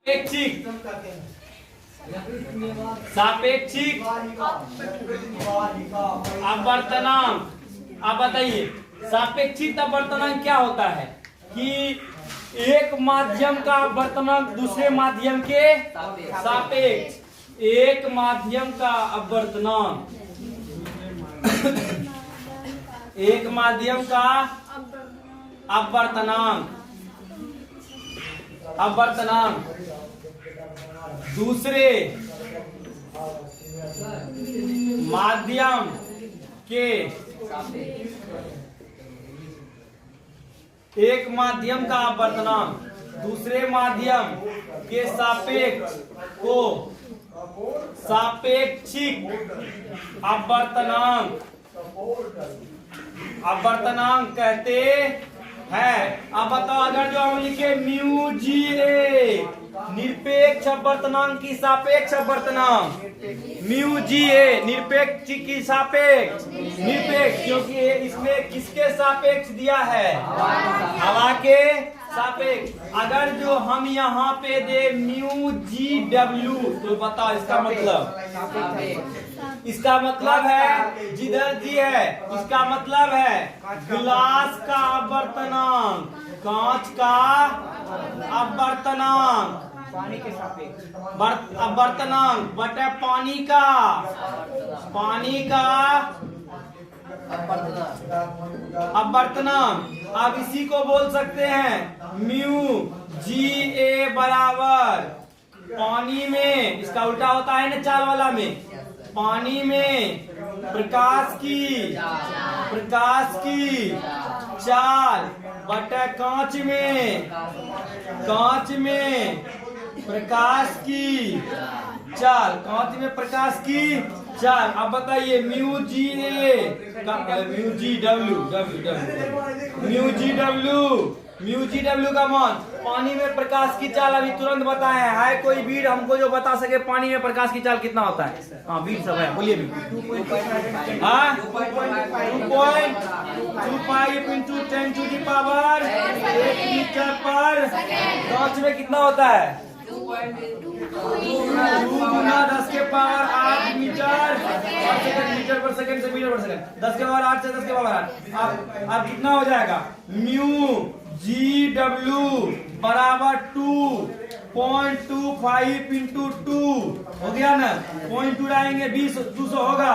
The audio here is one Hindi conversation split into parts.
सापेक्षिक सापेक्षिक अपवर्तनांक। अब बताइए सापेक्षिक अपवर्तनांक क्या होता है कि एक माध्यम का अपवर्तनांक दूसरे माध्यम के सापेक्ष, एक माध्यम का अपवर्तनांक एक माध्यम का अपवर्तनांक दूसरे माध्यम के एक माध्यम का अपवर्तनांक दूसरे माध्यम के सापेक्ष को सापेक्षिक अपवर्तनांक कहते हैं। अब बताओ अगर जो हम लिखे म्यू जी ए निरपेक्ष अपवर्तनांक की सापेक्ष अपवर्तनांक, म्यू जी ए निरपेक्ष की सापेक्ष, निरपेक्ष क्योंकि इसमें किसके सापेक्ष दिया है, हवा के सापेक्ष। अगर जो हम यहाँ पे दे म्यू जी डब्ल्यू तो बताओ इसका मतलब है जिधर जी है इसका मतलब है गिलास का अपवर्तनांक, कांच का अपवर्तनांक, पानी के सापेक्ष अपवर्तनांक बटे पानी का अपवर्तनांक। आप इसी को बोल सकते हैं म्यू जी ए बराबर पानी में, इसका उल्टा होता है ना चाल वाला में, पानी में प्रकाश की चाल बटे कांच में प्रकाश की चाल, कांच में प्रकाश की चाल। अब बताइए म्यू जी डब्ल्यू का मान पानी में प्रकाश की चाल अभी तुरंत बताए है कोई वीर हमको जो बता सके पानी में प्रकाश की चाल कितना होता है। हाँ वीर सब है, बोलिए भी। 2.25 into 10 to the power 8 metre पर कांच में कितना होता है 2 गुना 10 के पावर 8 मीटर पर सेकंड से मीटर पर सेकंड, 10 के पावर 8 से 10 के पावर 8। अब कितना हो जाएगा म्यू जी डब्ल्यू बराबर 2.25 इंटू 2 हो गया ना, 0.2 लाएंगे 200 होगा,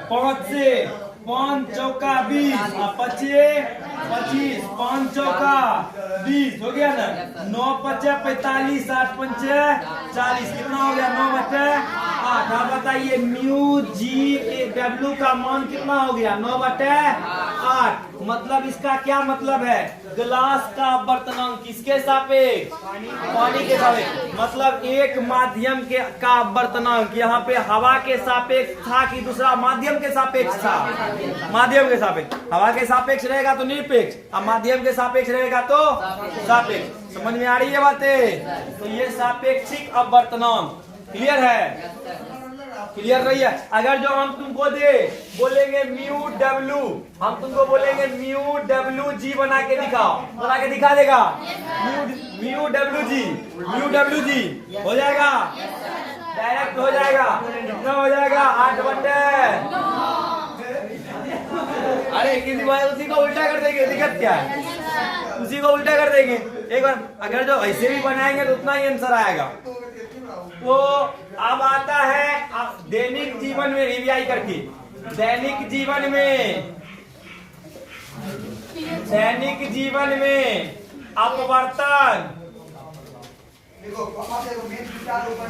5 से 5 चौका 20 25 5 चौका 20 हो गया ना, 9 पचे 45 8 पंचे 40 कितना हो गया 9 बटे 8। आप बताइए म्यू जी डब्ल्यू का मान कितना हो गया 9 बटे 8। मतलब इसका क्या मतलब है गिलास का अपवर्तनांक किसके सापेक्ष, पानी के सापेक्ष। मतलब एक माध्यम के का अपवर्तनांक यहाँ पे हवा के सापेक्ष था कि दूसरा माध्यम के सापेक्ष था, माध्यम के सापेक्ष। हवा के सापेक्ष रहेगा तो निरपेक्ष, अब माध्यम के सापेक्ष रहेगा तो सापेक्ष। समझ में आ रही है बातें। तो ये सापेक्षिक अपवर्तनांक क्लियर है, क्लियर रही है। अगर जो हम तुमको दे बोलेंगे म्यू डब्ल्यू, हम तुमको बोलेंगे म्यू डब्ल्यू जी बना के दिखाओ, बना के दिखा देगा म्यू डब्ल्यू जी हो जाएगा, डायरेक्ट हो जाएगा। कितना हो जाएगा 8 बटे, अरे किसी बार उसी को उल्टा कर देंगे, दिक्कत क्या है, उसी को उल्टा कर देंगे एक बार। अगर जो ऐसे भी बनाएंगे तो उतना ही आंसर आएगा। तो अब आता है दैनिक जीवन में रिवाइज करके, दैनिक जीवन में अपवर्तन,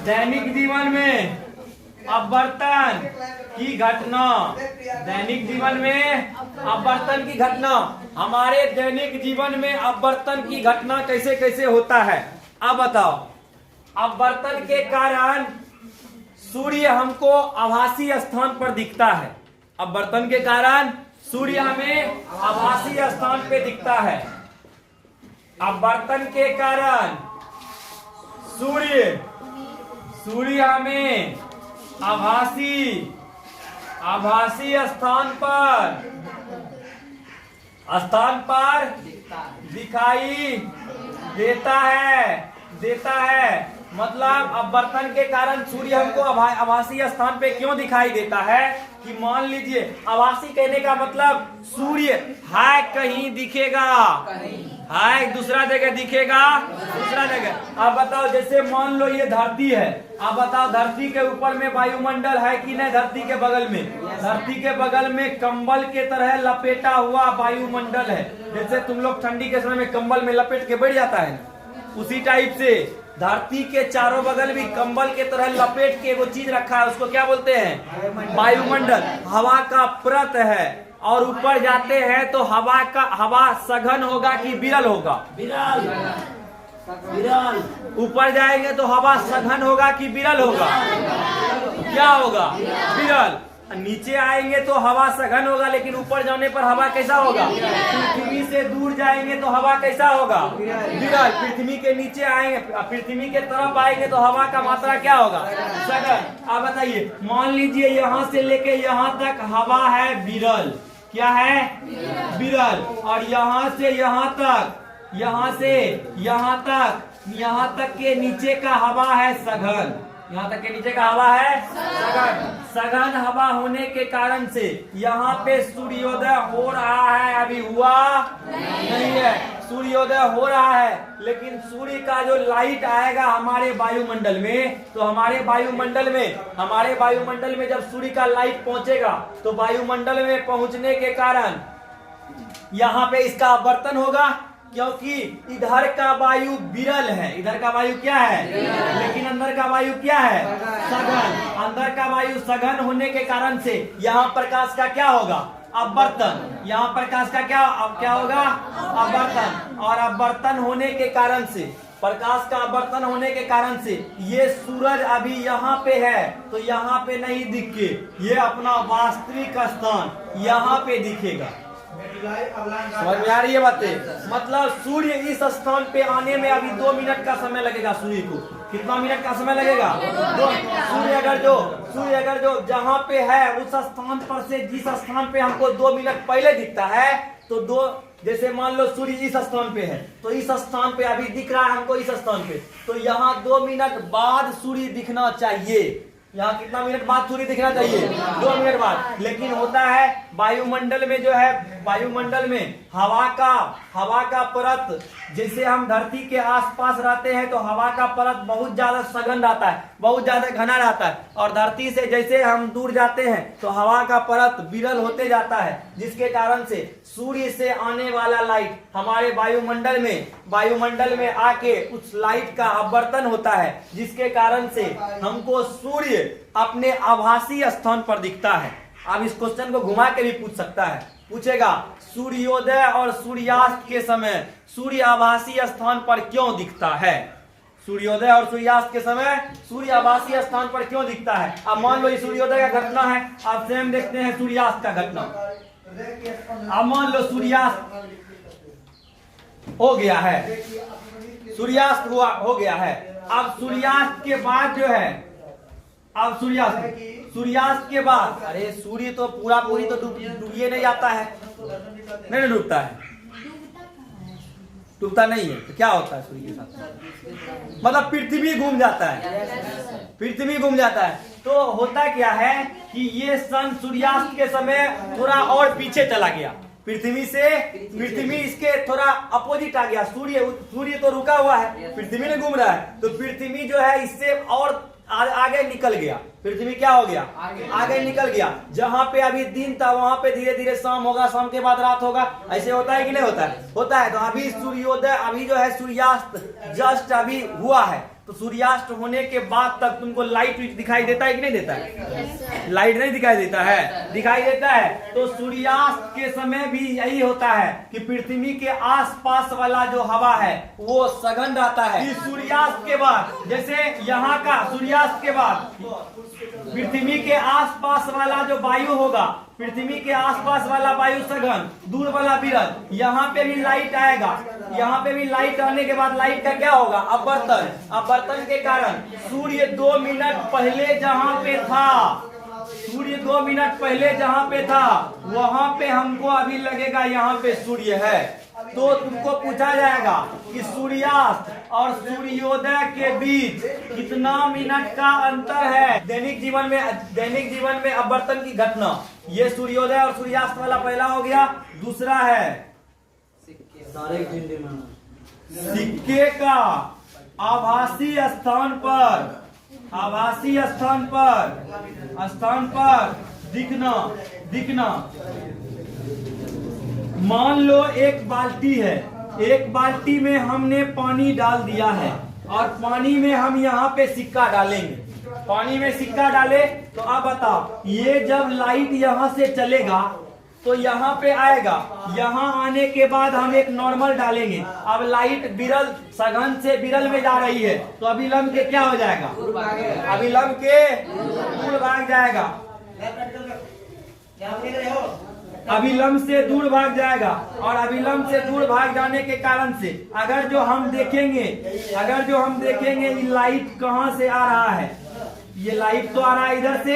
दैनिक जीवन में अपवर्तन की घटना, दैनिक जीवन में अपवर्तन की घटना। हमारे दैनिक जीवन में अपवर्तन की घटना कैसे कैसे होता है अब बताओ। अपवर्तन के कारण सूर्य हमको आभासी स्थान पर दिखता है, अपवर्तन के कारण सूर्य हमें आभासी स्थान पे दिखता है। अपवर्तन के कारण सूर्य हमें आभासी स्थान पर दिखाई देता है। देता है। मतलब अपवर्तन के कारण सूर्य हमको आभासी स्थान पे क्यों दिखाई देता है कि मान लीजिए आभासी कहने का मतलब सूर्य है कहीं दिखेगा, है दूसरा जगह दिखेगा, दूसरा जगह। अब बताओ जैसे मान लो ये धरती है, अब बताओ धरती के ऊपर में वायुमंडल है कि नहीं? धरती के बगल में, धरती के बगल में कंबल के तरह लपेटा हुआ वायुमंडल है। जैसे तुम लोग ठंडी के समय में कंबल में लपेट के बैठ जाता है, उसी टाइप से धरती के चारों बगल भी कंबल के तरह लपेट के वो चीज रखा है, उसको क्या बोलते हैं? वायुमंडल। हवा का परत है और ऊपर जाते हैं तो हवा सघन होगा कि विरल होगा? विरल। ऊपर जाएंगे तो हवा सघन होगा कि विरल होगा? क्या होगा? विरल। नीचे आएंगे तो हवा सघन होगा, लेकिन ऊपर जाने पर हवा कैसा होगा? पृथ्वी से दूर जाएंगे तो हवा कैसा होगा? विरल। पृथ्वी के नीचे आएंगे, पृथ्वी के तरफ आएंगे तो हवा का मात्रा क्या होगा? सघन। अब बताइए, मान लीजिए यहाँ से लेके यहाँ तक हवा है विरल। क्या है? विरल। और यहाँ से यहाँ तक, यहाँ से यहाँ तक के नीचे का हवा है सघन। यहाँ तक के नीचे का हवा है सघन। सघन हवा होने के कारण से यहाँ पे सूर्योदय हो रहा है, अभी हुआ नहीं है। सूर्योदय हो रहा है, लेकिन सूर्य का जो लाइट आएगा हमारे वायुमंडल में, तो हमारे वायुमंडल में जब सूर्य का लाइट पहुंचेगा तो वायुमंडल में पहुंचने के कारण यहाँ पे इसका अपवर्तन होगा, क्योंकि इधर का वायु विरल है। इधर का वायु क्या है? लेकिन अंदर का वायु क्या है? सघन। अंदर का वायु सघन होने के कारण से यहाँ प्रकाश का क्या होगा? अपवर्तन। यहाँ प्रकाश का क्या होगा? अपवर्तन। और अपवर्तन होने के कारण से, प्रकाश का अपवर्तन होने के कारण से ये सूरज अभी यहाँ पे है तो यहाँ पे नहीं दिखे, ये अपना वास्तविक स्थान यहाँ पे दिखेगा। समझ में आ रही है बातें? मतलब सूर्य इस स्थान पे आने में अभी 2 मिनट का समय लगेगा। सूर्य को कितना मिनट का समय लगेगा? 2। सूर्य अगर जो जहाँ पे है उस स्थान पर से जिस स्थान पे हमको 2 मिनट पहले दिखता है, तो जैसे मान लो सूर्य इस स्थान पे है तो इस स्थान पे अभी दिख रहा है हमको, इस स्थान पे, तो यहाँ 2 मिनट बाद सूर्य दिखना चाहिए। यहाँ कितना मिनट बाद सूर्य दिखना चाहिए? 2 मिनट बाद। लेकिन होता है वायुमंडल में, जो है वायुमंडल में हवा का परत, जैसे हम धरती के आसपास रहते हैं तो हवा का परत बहुत ज्यादा सघन रहता है, बहुत ज्यादा घना रहता है। और धरती से जैसे हम दूर जाते हैं तो हवा का परत विरल होते जाता है, जिसके कारण से सूर्य से आने वाला लाइट हमारे वायुमंडल में आके उस लाइट का अपवर्तन होता है, जिसके कारण से हमको सूर्य अपने आभासी स्थान पर दिखता है। अब इस क्वेश्चन को घुमा के भी पूछ सकता है, पूछेगा सूर्योदय और सूर्यास्त के समय सूर्य आभासी स्थान पर क्यों दिखता है? सूर्योदय और सूर्यास्त के समय सूर्य आभासी स्थान पर क्यों दिखता है? अब मान लो ये सूर्योदय का घटना है, अब सेम देखते हैं सूर्यास्त का घटना। अब मान लो सूर्यास्त हो गया है, सूर्यास्त हो गया है। अब सूर्यास्त के बाद जो है, अब सूर्यास्त के बाद, अरे सूर्य तो पूरी तो डूबिए नहीं जाता है, नहीं डूबता है, डूबता नहीं है, तो क्या होता है सूर्य के साथ? मतलब पृथ्वी घूम जाता है, पृथ्वी घूम जाता है। तो होता क्या है कि ये सन सूर्यास्त के समय थोड़ा और पीछे चला गया, पृथ्वी इसके थोड़ा अपोजिट आ गया। सूर्य तो रुका हुआ है, पृथ्वी में घूम रहा है, तो पृथ्वी जो है इससे और आगे निकल गया। पृथ्वी क्या हो गया? आगे निकल गया। जहाँ पे अभी दिन था वहां पे धीरे धीरे शाम होगा, शाम के बाद रात होगा। ऐसे होता है कि नहीं होता है? होता है। तो अभी सूर्योदय, अभी जो है सूर्यास्त जस्ट अभी हुआ है, तो सूर्यास्त होने के बाद तक तुमको लाइट दिखाई देता है कि नहीं देता है? लाइट नहीं दिखाई देता है, दिखाई देता है। तो सूर्यास्त के समय भी यही होता है कि पृथ्वी के आसपास वाला जो हवा है वो सघन रहता है। सूर्यास्त के बाद, जैसे यहाँ का सूर्यास्त के बाद पृथ्वी के आसपास वाला जो वायु होगा, पृथ्वी के आसपास वाला वायु सघन, दूर वाला विरल, यहाँ पे भी लाइट आएगा। यहाँ पे भी लाइट आने के बाद लाइट का क्या होगा? अपवर्तन। अपवर्तन के कारण सूर्य 2 मिनट पहले जहाँ पे था, सूर्य 2 मिनट पहले जहाँ पे था वहां पे हमको अभी लगेगा यहाँ पे सूर्य है। तो तुमको पूछा जाएगा कि सूर्यास्त और सूर्योदय के बीच कितना मिनट का अंतर है। दैनिक जीवन में अपवर्तन की घटना, ये सूर्योदय और सूर्यास्त वाला पहला हो गया। दूसरा है सिक्के का आभासी स्थान पर दिखना। मान लो एक बाल्टी है, एक बाल्टी में हमने पानी डाल दिया है और पानी में हम यहाँ पे सिक्का डालेंगे। पानी में सिक्का डाले तो अब बताओ, ये जब लाइट यहाँ से चलेगा तो यहाँ पे आएगा, यहाँ आने के बाद हम एक नॉर्मल डालेंगे। अब लाइट विरल सघन से विरल में जा रही है तो अभिलंब के क्या हो जाएगा? अभिलंब के दूर भाग जाएगा। अभिलंब से दूर भाग जाएगा और अभिलंब से दूर भाग जाने के कारण से अगर जो हम देखेंगे ये लाइट कहाँ से आ रहा है? ये लाइट तो आ रहा है इधर से,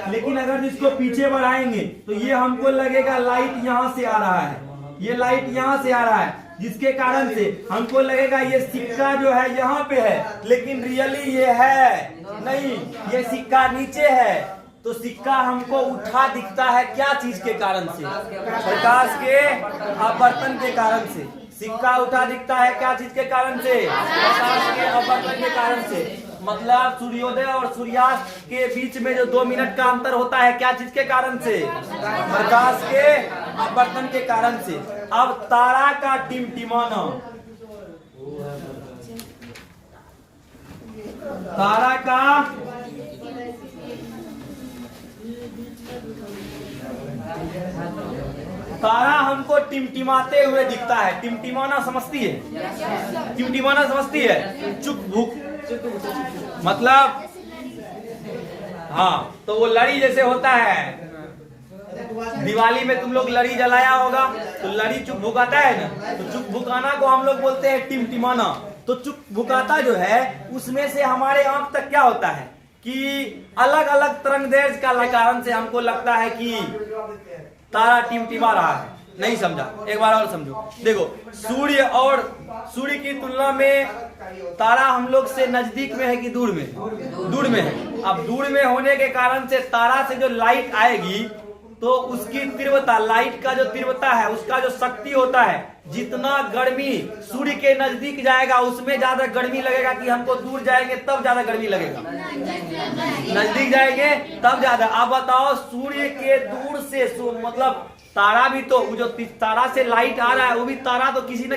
लेकिन अगर इसको पीछे बढ़ाएंगे तो ये हमको लगेगा लाइट यहाँ से आ रहा है। ये लाइट यहाँ से आ रहा है, जिसके कारण से हमको लगेगा ये सिक्का जो है यहाँ पे है, लेकिन रियली ये है नहीं, ये सिक्का नीचे है। तो सिक्का हमको उठा दिखता है क्या चीज के कारण से? प्रकाश के अपवर्तन के कारण से। सिक्का उठा दिखता है क्या चीज के कारण से? प्रकाश के अपवर्तन के कारण से। मतलब सूर्योदय और सूर्यास्त के बीच में जो 2 मिनट का अंतर होता है क्या चीज के कारण से? प्रकाश के अपवर्तन के कारण से। अब तारा का टिमटिमाना, तारा का तारा हमको टिमटिमाते हुए दिखता है। टिमटिमाना समझती है? टिमटिमाना समझती है? चुक भुक मतलब, हाँ, तो वो लड़ी जैसे होता है। दिवाली में तुम लोग लड़ी जलाया होगा तो लड़ी चुक भुकाता है ना, तो चुक भुकाना को हम लोग बोलते हैं टिमटिमाना। तो चुक भुकाता जो है उसमें से हमारे आंख तक क्या होता है कि अलग अलग तरंगदैर्घ्य का कारण से हमको लगता है कि तारा टिमटिमा रहा है। नहीं समझा? एक बार और समझो। देखो, सूर्य की तुलना में तारा हम लोग से नजदीक में है कि दूर में? दूर में है। अब दूर में होने के कारण से तारा से जो लाइट आएगी तो उसकी तीव्रता, लाइट का जो तीव्रता है, उसका जो शक्ति होता है, जितना गर्मी सूर्य के नजदीक जाएगा उसमें ज्यादा गर्मी लगेगा कि हमको दूर जाएंगे तब ज्यादा गर्मी लगेगा? नजदीक जाएंगे तब ज्यादा। अब बताओ, सूर्य के दूर से मतलब तारा भी तो, जो तारा से लाइट आ रहा है वो भी तारा तो किसी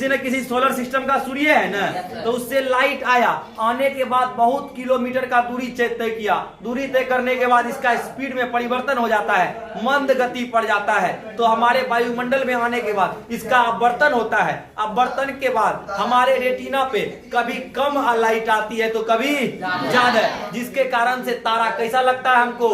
न किसी सोलर सिस्टम का सूर्य है ना। तो उससे लाइट आया, आने के बाद बहुत किलोमीटर का दूरी तय किया। दूरी तय करने के बाद इसका स्पीड में परिवर्तन हो जाता है, मंद गति पड़ जाता है। तो हमारे वायुमंडल में आने के बाद इसका अपवर्तन होता है। अपवर्तन के बाद हमारे रेटिना पे कभी कम लाइट आती है तो कभी ज्यादा, जिसके कारण से तारा कैसा लगता है हमको?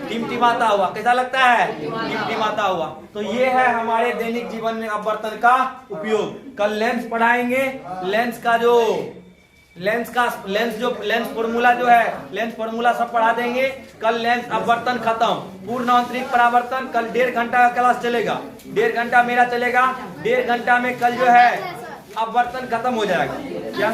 टिमटिमाता हुआ। कैसा लगता है? टिमटिमाता हुआ। तो ये है हमारे दैनिक जीवन में अपवर्तन का उपयोग। कल लेंस पढ़ाएंगे। लेंस फॉर्मूला जो है, लेंस फॉर्मूला सब पढ़ा देंगे। कल लेंस अपवर्तन खत्म, पूर्ण आंतरिक परावर्तन कल 1.5 घंटा का क्लास चलेगा। 1.5 घंटा मेरा चलेगा। 1.5 घंटा में कल जो है अपवर्तन खत्म हो जाएगा क्या?